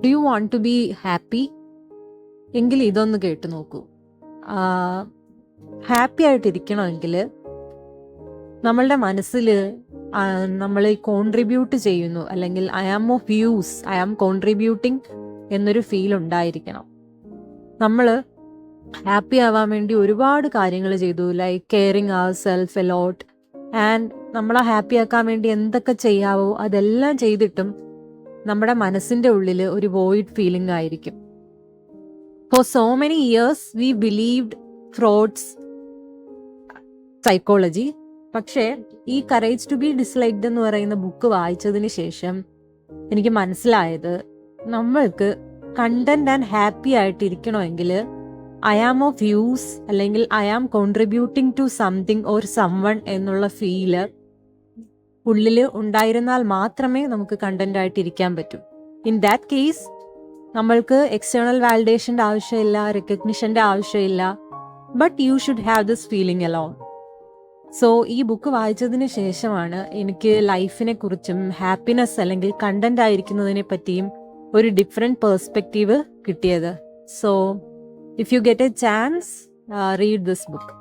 Do you want to be happy? എങ്കിൽ ഇതൊന്ന് കേട്ടു നോക്കൂ. ഹാപ്പി ആയിട്ടിരിക്കണമെങ്കിൽ നമ്മളുടെ മനസ്സിൽ നമ്മൾ കോൺട്രിബ്യൂട്ട് ചെയ്യുന്നു, അല്ലെങ്കിൽ I am of use, I am contributing എന്നൊരു ഫീൽ ഉണ്ടായിരിക്കണം. നമ്മൾ ഹാപ്പി ആവാൻ വേണ്ടി ഒരുപാട് കാര്യങ്ങൾ ചെയ്തു, like caring our self a lot, and നമ്മളെ ഹാപ്പി ആക്കാൻ വേണ്ടി എന്തൊക്കെ ചെയ്യാവോ അതെല്ലാം ചെയ്തിട്ടും നമ്മുടെ മനസ്സിൻ്റെ ഉള്ളിൽ ഒരു വോയിഡ് ഫീലിംഗ് ആയിരിക്കും. For so many years we believed Freud's psychology. പക്ഷേ ഈ കറേജ് ടു ബി ഡിസ്ലൈക്ഡ് എന്ന് പറയുന്ന ബുക്ക് വായിച്ചതിന് ശേഷം എനിക്ക് മനസ്സിലായത്, നമ്മൾക്ക് കണ്ടന്റ് ആൻഡ് ഹാപ്പി ആയിട്ടിരിക്കണമെങ്കിൽ ഐ ആം ഓഫ് യൂസ് അല്ലെങ്കിൽ I am contributing to something or someone എന്നുള്ള ഫീല് ഉള്ളിൽ ഉണ്ടായിരുന്നാൽ മാത്രമേ നമുക്ക് കണ്ടന്റ് ആയിട്ടിരിക്കാൻ പറ്റൂ. ഇൻ ദാറ്റ് കേസ് നമ്മൾക്ക് എക്സ്റ്റേണൽ വാലിഡേഷൻ്റെ ആവശ്യമില്ല, റെക്കഗ്നിഷൻ്റെ ആവശ്യമില്ല, but you should have this feeling alone. So ഈ ബുക്ക് വായിച്ചതിന് ശേഷമാണ് എനിക്ക് ലൈഫിനെ കുറിച്ചും ഹാപ്പിനെസ് അല്ലെങ്കിൽ കണ്ടന്റ് ആയിരിക്കുന്നതിനെ പറ്റിയും ഒരു ഡിഫറെൻറ്റ് പേഴ്സ്പെക്റ്റീവ് കിട്ടിയത്. So if you get A chance, read this book.